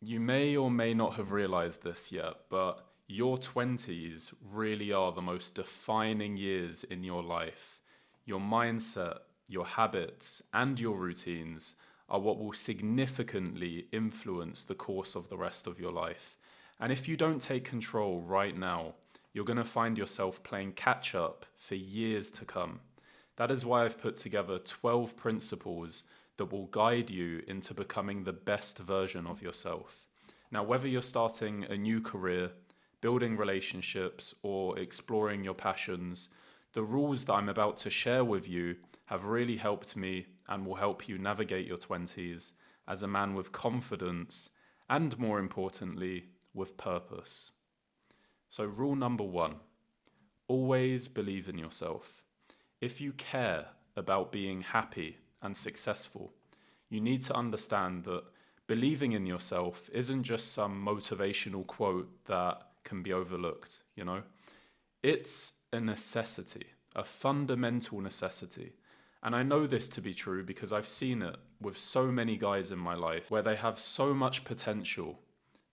You may or may not have realized this yet, but your 20s really are the most defining years in your life. Your mindset, your habits, and your routines are what will significantly influence the course of the rest of your life. And if you don't take control right now, you're going to find yourself playing catch up for years to come. That is why I've put together 12 principles that will guide you into becoming the best version of yourself. Now, whether you're starting a new career, building relationships, or exploring your passions, the rules that I'm about to share with you have really helped me and will help you navigate your 20s as a man with confidence and, more importantly, with purpose. So, rule number one, always believe in yourself. If you care about being happy and successful, you need to understand that believing in yourself isn't just some motivational quote that can be overlooked, you know? It's a necessity, a fundamental necessity. And I know this to be true because I've seen it with so many guys in my life where they have so much potential.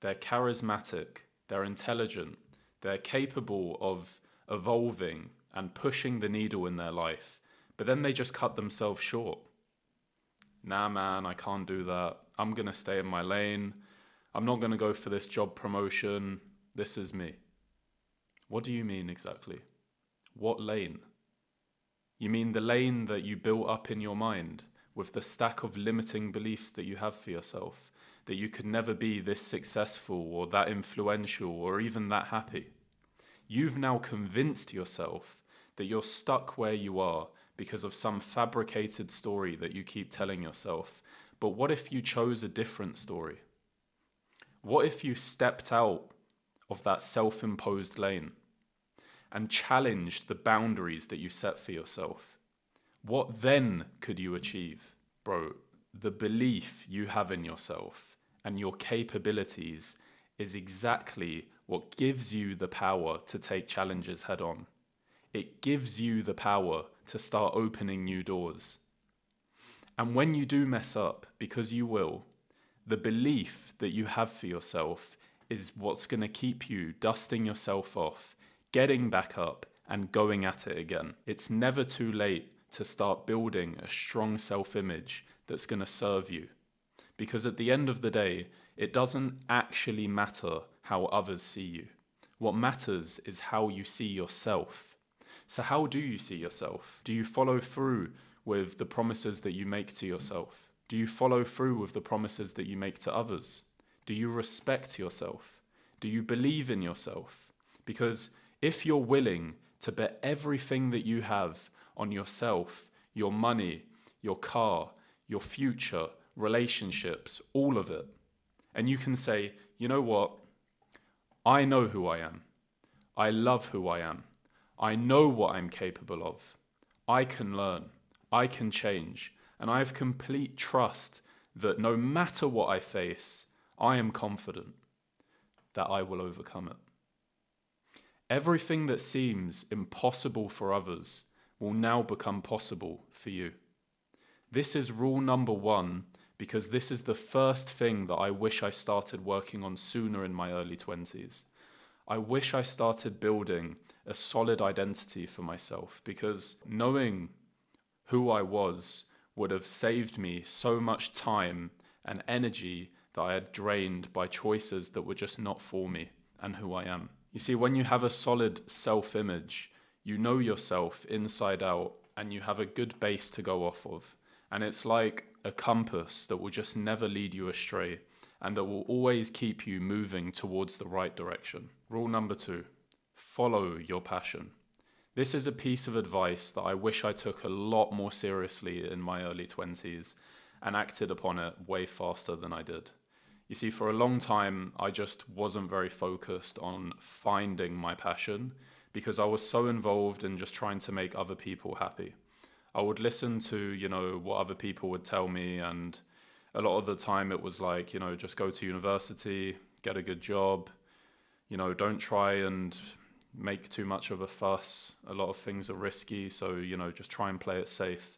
They're charismatic, they're intelligent, they're capable of evolving and pushing the needle in their life, but then they just cut themselves short. Nah, man, I can't do that. I'm going to stay in my lane. I'm not going to go for this job promotion. This is me. What do you mean exactly? What lane? You mean the lane that you built up in your mind with the stack of limiting beliefs that you have for yourself, that you could never be this successful or that influential or even that happy. You've now convinced yourself that you're stuck where you are because of some fabricated story that you keep telling yourself. But what if you chose a different story? What if you stepped out of that self-imposed lane and challenged the boundaries that you set for yourself? What then could you achieve? Bro, the belief you have in yourself and your capabilities is exactly what gives you the power to take challenges head on. It gives you the power to start opening new doors. And when you do mess up, because you will, the belief that you have for yourself is what's going to keep you dusting yourself off, getting back up, and going at it again. It's never too late to start building a strong self-image that's going to serve you. Because at the end of the day, it doesn't actually matter how others see you. What matters is how you see yourself. So how do you see yourself? Do you follow through with the promises that you make to yourself? Do you follow through with the promises that you make to others? Do you respect yourself? Do you believe in yourself? Because if you're willing to bet everything that you have on yourself, your money, your car, your future, relationships, all of it, and you can say, you know what? I know who I am. I love who I am. I know what I'm capable of. I can learn. I can change. And I have complete trust that no matter what I face, I am confident that I will overcome it. Everything that seems impossible for others will now become possible for you. This is rule number one, because this is the first thing that I wish I started working on sooner in my early 20s. I wish I started building a solid identity for myself, because knowing who I was would have saved me so much time and energy that I had drained by choices that were just not for me and who I am. You see, when you have a solid self-image, you know yourself inside out and you have a good base to go off of. And it's like a compass that will just never lead you astray and that will always keep you moving towards the right direction. Rule number two, follow your passion. This is a piece of advice that I wish I took a lot more seriously in my early 20s and acted upon it way faster than I did. You see, for a long time, I just wasn't very focused on finding my passion because I was so involved in just trying to make other people happy. I would listen to, what other people would tell me, and a lot of the time it was like, just go to university, get a good job, don't try and make too much of a fuss. A lot of things are risky, so, just try and play it safe.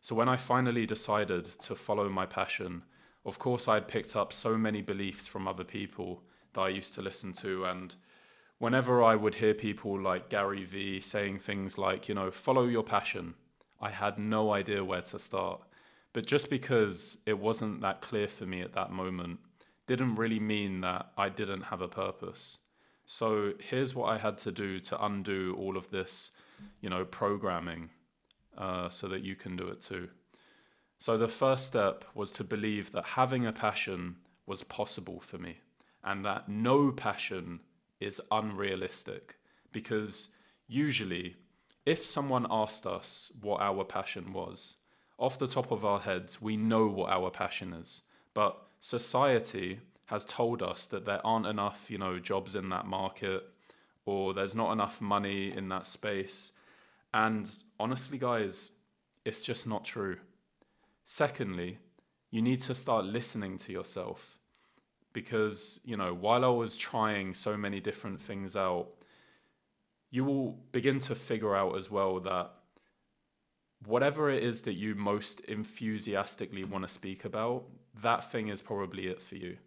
So when I finally decided to follow my passion, Of course, I'd picked up so many beliefs from other people that I used to listen to. And whenever I would hear people like Gary Vee saying things like, follow your passion, I had no idea where to start. But just because it wasn't that clear for me at that moment didn't really mean that I didn't have a purpose. So here's what I had to do to undo all of this, programming, so that you can do it too. So the first step was to believe that having a passion was possible for me, and that no passion is unrealistic. Because usually, if someone asked us what our passion was, off the top of our heads, we know what our passion is. But society has told us that there aren't enough, jobs in that market, or there's not enough money in that space. And honestly, guys, it's just not true. Secondly, you need to start listening to yourself. Because, while I was trying so many different things out, you will begin to figure out as well that whatever it is that you most enthusiastically want to speak about, that thing is probably it for you.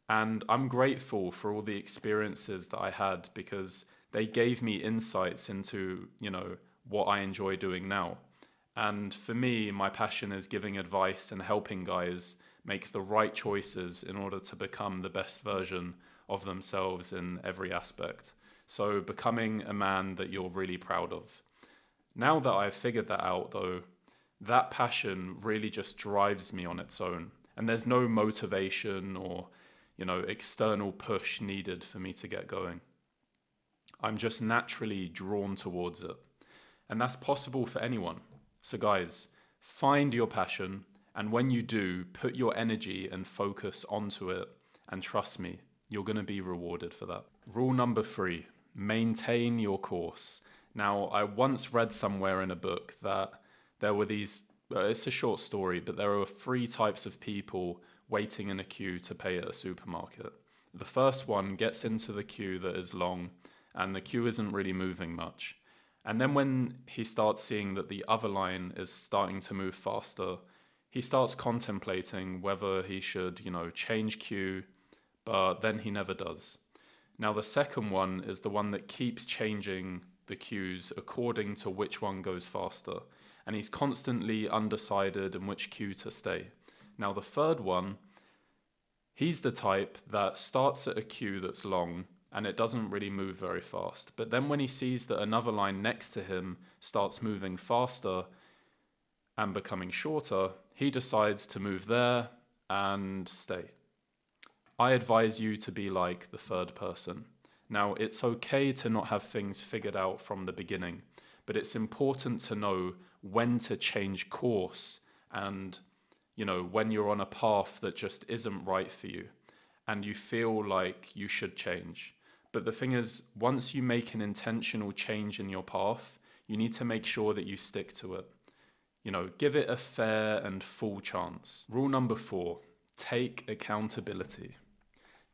And I'm grateful for all the experiences that I had, because they gave me insights into, what I enjoy doing now. And for me, my passion is giving advice and helping guys make the right choices in order to become the best version of themselves in every aspect. So becoming a man that you're really proud of. Now that I've figured that out, though, that passion really just drives me on its own. And there's no motivation or, external push needed for me to get going. I'm just naturally drawn towards it. And that's possible for anyone. So guys, find your passion. And when you do, put your energy and focus onto it. And trust me, you're going to be rewarded for that. Rule number 3, maintain your course. Now, I once read somewhere in a book that there were these, it's a short story, but there are 3 types of people waiting in a queue to pay at a supermarket. The first one gets into the queue that is long, and the queue isn't really moving much. And then when he starts seeing that the other line is starting to move faster, he starts contemplating whether he should, change queue, but then he never does. Now, the second one is the one that keeps changing the queues according to which one goes faster. And he's constantly undecided in which queue to stay. Now, the third one, he's the type that starts at a queue that's long and it doesn't really move very fast. But then when he sees that another line next to him starts moving faster and becoming shorter, he decides to move there and stay. I advise you to be like the third person. Now, it's okay to not have things figured out from the beginning, but it's important to know when to change course and, when you're on a path that just isn't right for you and you feel like you should change. But the thing is, once you make an intentional change in your path, you need to make sure that you stick to it. Give it a fair and full chance. Rule number 4, take accountability.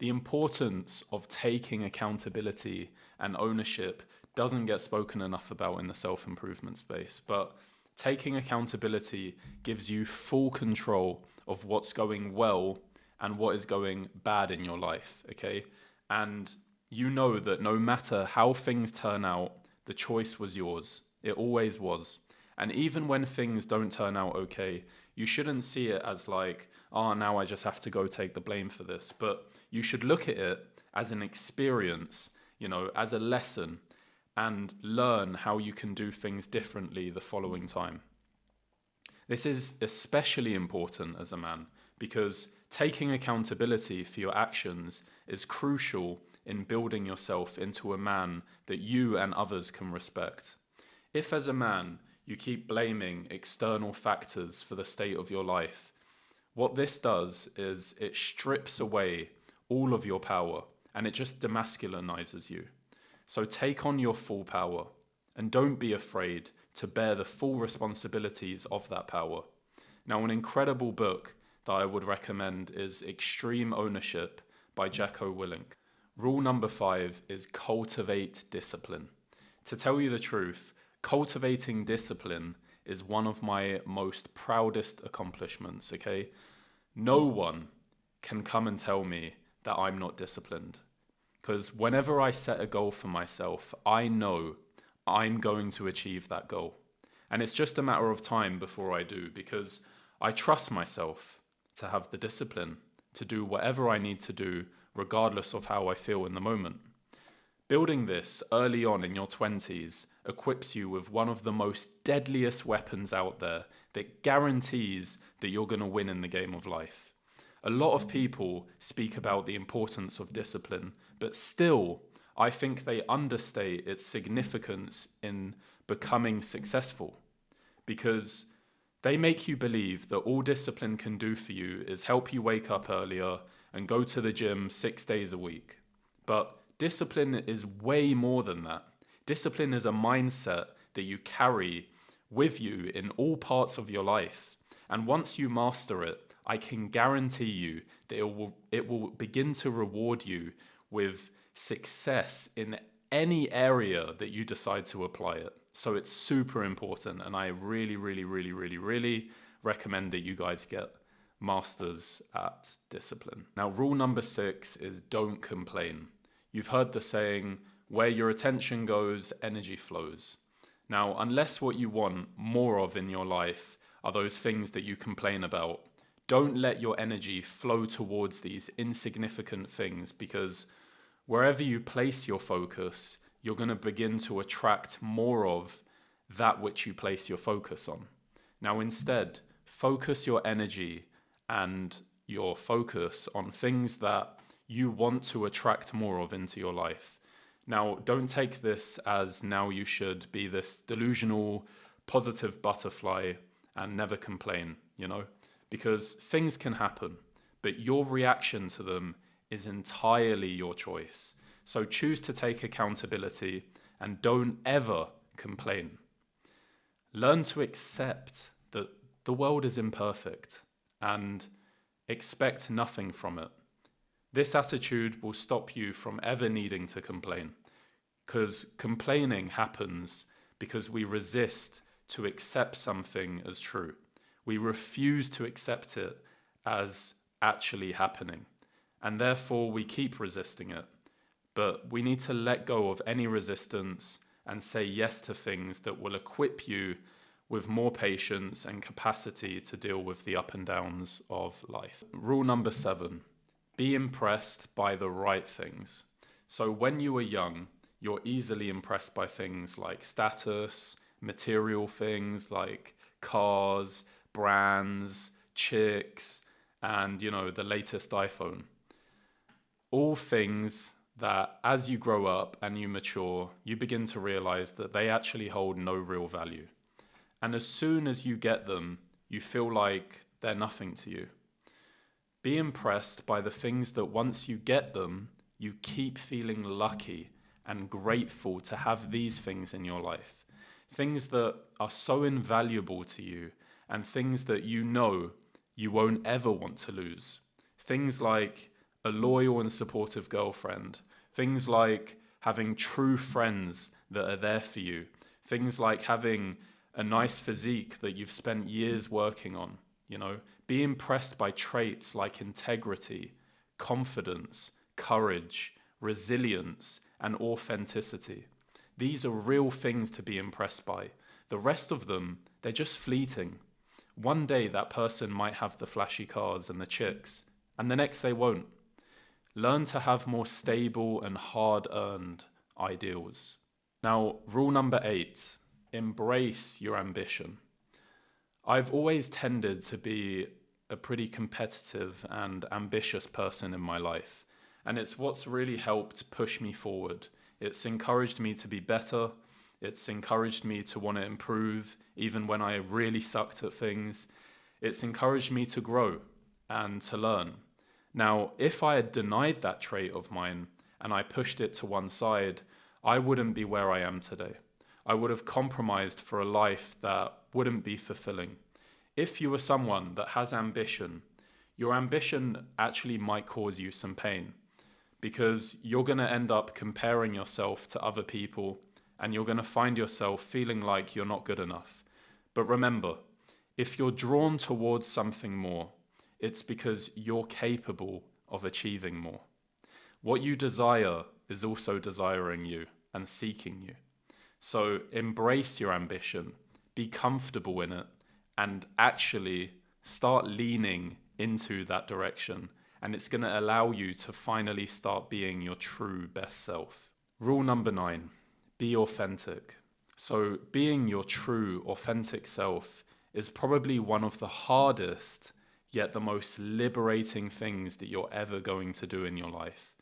The importance of taking accountability and ownership doesn't get spoken enough about in the self-improvement space, but taking accountability gives you full control of what's going well and what is going bad in your life, okay? And you know that no matter how things turn out, the choice was yours. It always was. And even when things don't turn out okay, you shouldn't see it as like, now I just have to go take the blame for this. But you should look at it as an experience, as a lesson, and learn how you can do things differently the following time. This is especially important as a man because taking accountability for your actions is crucial in building yourself into a man that you and others can respect. If as a man you keep blaming external factors for the state of your life, what this does is it strips away all of your power and it just demasculinizes you. So take on your full power and don't be afraid to bear the full responsibilities of that power. Now, an incredible book that I would recommend is Extreme Ownership by Jocko Willink. Rule number 5 is cultivate discipline. To tell you the truth, cultivating discipline is one of my most proudest accomplishments, okay? no one can come and tell me that I'm not disciplined. Because whenever I set a goal for myself, I know I'm going to achieve that goal. And it's just a matter of time before I do, because I trust myself to have the discipline to do whatever I need to do, regardless of how I feel in the moment. Building this early on in your 20s equips you with one of the most deadliest weapons out there that guarantees that you're going to win in the game of life. A lot of people speak about the importance of discipline, but still, I think they understate its significance in becoming successful, because they make you believe that all discipline can do for you is help you wake up earlier and go to the gym 6 days a week. But discipline is way more than that. Discipline is a mindset that you carry with you in all parts of your life. And once you master it, I can guarantee you that it will begin to reward you with success in any area that you decide to apply it. So it's super important, and I really, really, really, really, really recommend that you guys get masters at discipline. Now, rule number 6 is don't complain. You've heard the saying, where your attention goes, energy flows. Now, unless what you want more of in your life are those things that you complain about, don't let your energy flow towards these insignificant things, because wherever you place your focus, you're going to begin to attract more of that which you place your focus on. Now, instead, focus your energy and your focus on things that you want to attract more of into your life. Now, don't take this as now you should be this delusional, positive butterfly and never complain, because things can happen, but your reaction to them is entirely your choice. So choose to take accountability and don't ever complain. Learn to accept that the world is imperfect and expect nothing from it. This attitude will stop you from ever needing to complain, because complaining happens because we resist to accept something as true. We refuse to accept it as actually happening, and therefore we keep resisting it. But we need to let go of any resistance and say yes to things that will equip you with more patience and capacity to deal with the up and downs of life. Rule number 7, be impressed by the right things. So when you are young, you're easily impressed by things like status, material things like cars, brands, chicks, and the latest iPhone. All things that as you grow up and you mature, you begin to realize that they actually hold no real value. And as soon as you get them, you feel like they're nothing to you. Be impressed by the things that once you get them, you keep feeling lucky and grateful to have these things in your life. Things that are so invaluable to you, and things that you won't ever want to lose. Things like a loyal and supportive girlfriend. Things like having true friends that are there for you. Things like having a nice physique that you've spent years working on. Be impressed by traits like integrity, confidence, courage, resilience, and authenticity. These are real things to be impressed by. The rest of them, they're just fleeting. One day that person might have the flashy cars and the chicks, and the next they won't. Learn to have more stable and hard-earned ideals. Now, rule number 8, embrace your ambition. I've always tended to be a pretty competitive and ambitious person in my life, and it's what's really helped push me forward. It's encouraged me to be better. It's encouraged me to want to improve, even when I really sucked at things. It's encouraged me to grow and to learn. Now, if I had denied that trait of mine and I pushed it to one side, I wouldn't be where I am today. I would have compromised for a life that wouldn't be fulfilling. If you are someone that has ambition, your ambition actually might cause you some pain, because you're going to end up comparing yourself to other people, and you're going to find yourself feeling like you're not good enough. But remember, if you're drawn towards something more, it's because you're capable of achieving more. What you desire is also desiring you and seeking you. So embrace your ambition, be comfortable in it, and actually start leaning into that direction. And it's going to allow you to finally start being your true best self. Rule number 9, be authentic. So being your true, authentic self is probably one of the hardest, yet the most liberating things that you're ever going to do in your life.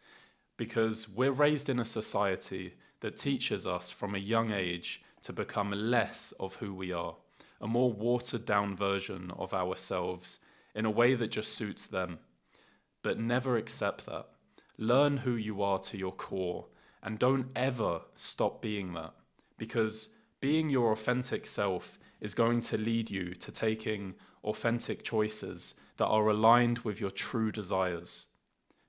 Because we're raised in a society that teaches us from a young age to become less of who we are, a more watered down version of ourselves in a way that just suits them. But never accept that. Learn who you are to your core and don't ever stop being that, because being your authentic self is going to lead you to taking authentic choices that are aligned with your true desires.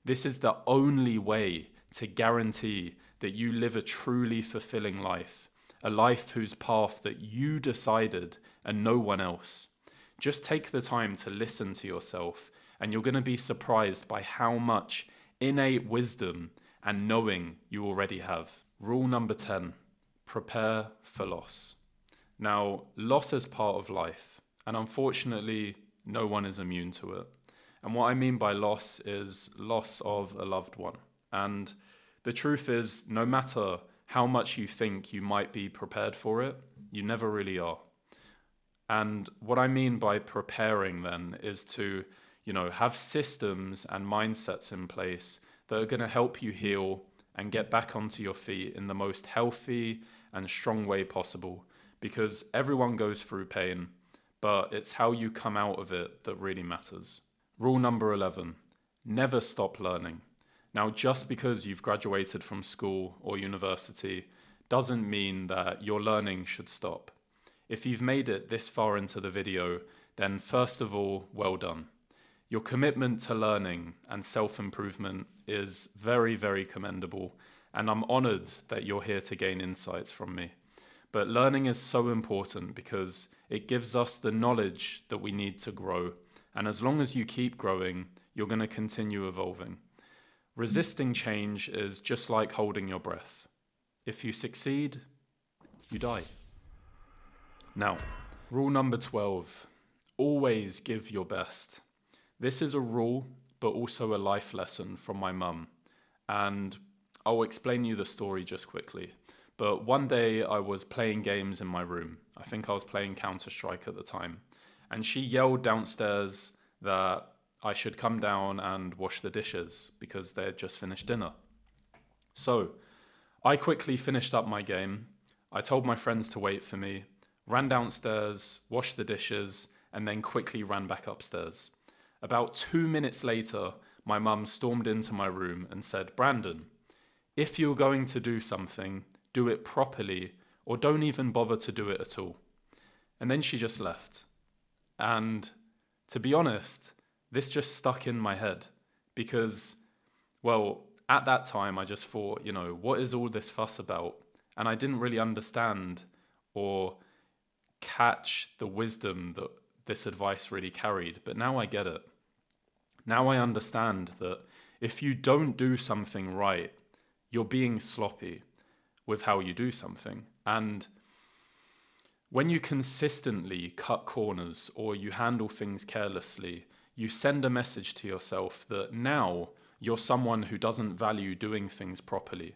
This is the only way to guarantee that you live a truly fulfilling life, a life whose path that you decided and no one else. Just take the time to listen to yourself, and you're going to be surprised by how much innate wisdom and knowing you already have. Rule number 10, prepare for loss. Now, loss is part of life, and unfortunately, no one is immune to it. And what I mean by loss is loss of a loved one. And the truth is, no matter how much you think you might be prepared for it, you never really are. And what I mean by preparing then is to, have systems and mindsets in place that are going to help you heal and get back onto your feet in the most healthy and strong way possible. Because everyone goes through pain, but it's how you come out of it that really matters. Rule number 11, never stop learning. Now, just because you've graduated from school or university doesn't mean that your learning should stop. If you've made it this far into the video, then first of all, well done. Your commitment to learning and self-improvement is very, very commendable, and I'm honored that you're here to gain insights from me. But learning is so important because it gives us the knowledge that we need to grow. And as long as you keep growing, you're going to continue evolving. Resisting change is just like holding your breath. If you succeed, you die. Now, rule number 12, always give your best. This is a rule, but also a life lesson from my mum. And I'll explain you the story just quickly. But one day I was playing games in my room. I think I was playing Counter-Strike at the time. And she yelled downstairs that I should come down and wash the dishes because they had just finished dinner. So I quickly finished up my game. I told my friends to wait for me, ran downstairs, washed the dishes, and then quickly ran back upstairs. About 2 minutes later, my mum stormed into my room and said, "Brandon, if you're going to do something, do it properly, or don't even bother to do it at all." And then she just left. And to be honest, this just stuck in my head because, well, at that time I just thought, what is all this fuss about? And I didn't really understand or catch the wisdom that this advice really carried. But now I get it. Now I understand that if you don't do something right, you're being sloppy with how you do something. And when you consistently cut corners or you handle things carelessly, you send a message to yourself that now you're someone who doesn't value doing things properly.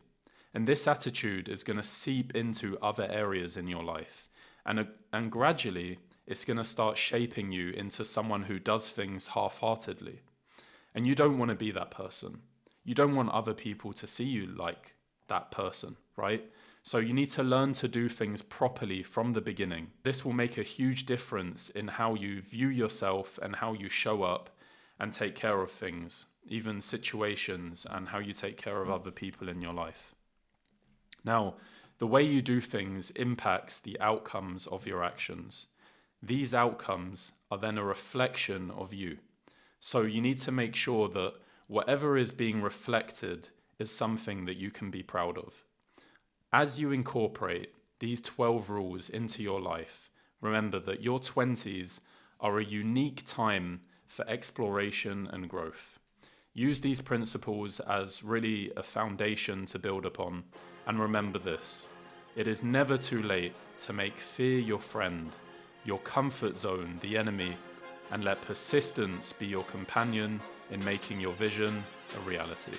And this attitude is going to seep into other areas in your life. And gradually, it's going to start shaping you into someone who does things half-heartedly. And you don't want to be that person. You don't want other people to see you like that person, right? So you need to learn to do things properly from the beginning. This will make a huge difference in how you view yourself and how you show up and take care of things, even situations, and how you take care of other people in your life. Now, the way you do things impacts the outcomes of your actions. These outcomes are then a reflection of you. So you need to make sure that whatever is being reflected is something that you can be proud of. As you incorporate these 12 rules into your life, remember that your 20s are a unique time for exploration and growth. Use these principles as really a foundation to build upon, and remember this: it is never too late to make fear your friend, your comfort zone the enemy, and let persistence be your companion in making your vision a reality.